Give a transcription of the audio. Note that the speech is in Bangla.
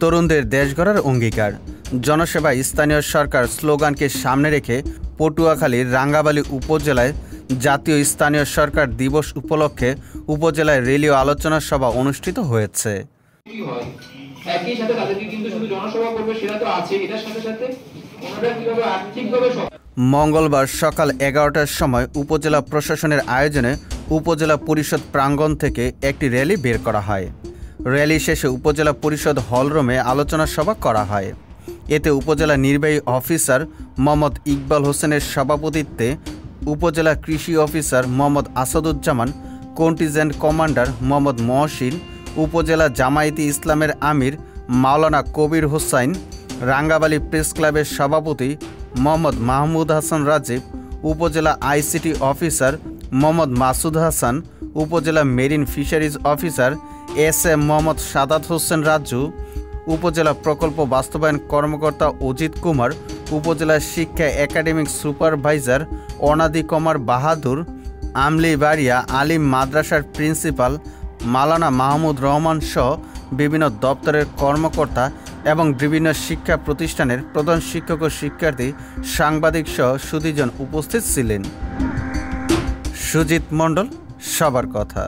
তরুণদের দেশ গড়ার অঙ্গীকার। জনসেবা স্থানীয় সরকার স্লোগানকে সামনে রেখে পটুয়াখালীর রাঙ্গাবালী উপজেলায় জাতীয় স্থানীয় সরকার দিবস উপলক্ষে উপজেলায় রেলি ও আলোচনা সভা অনুষ্ঠিত হয়েছে। মঙ্গলবার সকাল 11টার সময় উপজেলা প্রশাসনের আয়োজনে উপজেলা পরিষদ প্রাঙ্গণ থেকে একটি র্যালি বের করা হয়। র্যালি শেষে উপজেলা পরিষদ হলরুমে আলোচনা সভা করা হয়। এতে উপজেলা নির্বাহী অফিসার মোহাম্মদ ইকবাল হোসেনের সভাপতিত্বে উপজেলা কৃষি officer Mohammad Asaduzzaman, contingent commander Mohammad Mohsin, উপজেলা জামায়াতে ইসলামের আমির মাওলানা কবির হোসাইন, রাঙ্গাবালী প্রেস ক্লাবের সভাপতি মোহাম্মদ মাহমুদ হাসান রাজীব, উপজেলা আইসিটি অফিসার মোহাম্মদ মাসুদ হাসান, উপজেলা marine fisheries officer S M. Mohammad Sadat Hossain Raju, উপজেলা প্রকল্প বাস্তবায়ন কর্মকর্তা অজিত কুমার, উপজেলা শিক্ষা একাডেমিক সুপারভাইজার অনাদি কুমার বাহাদুর, আমলিবাড়িয়া আলিম মাদ্রাসার প্রিন্সিপাল মাওলানা মাহমুদ রহমান সহ বিভিন্ন দপ্তরের কর্মকর্তা এবং বিভিন্ন শিক্ষা প্রতিষ্ঠানের প্রধান শিক্ষক ও শিক্ষার্থী, সাংবাদিক সহ সুধীজন উপস্থিত ছিলেন। সুজিত মণ্ডল, সবার কথা।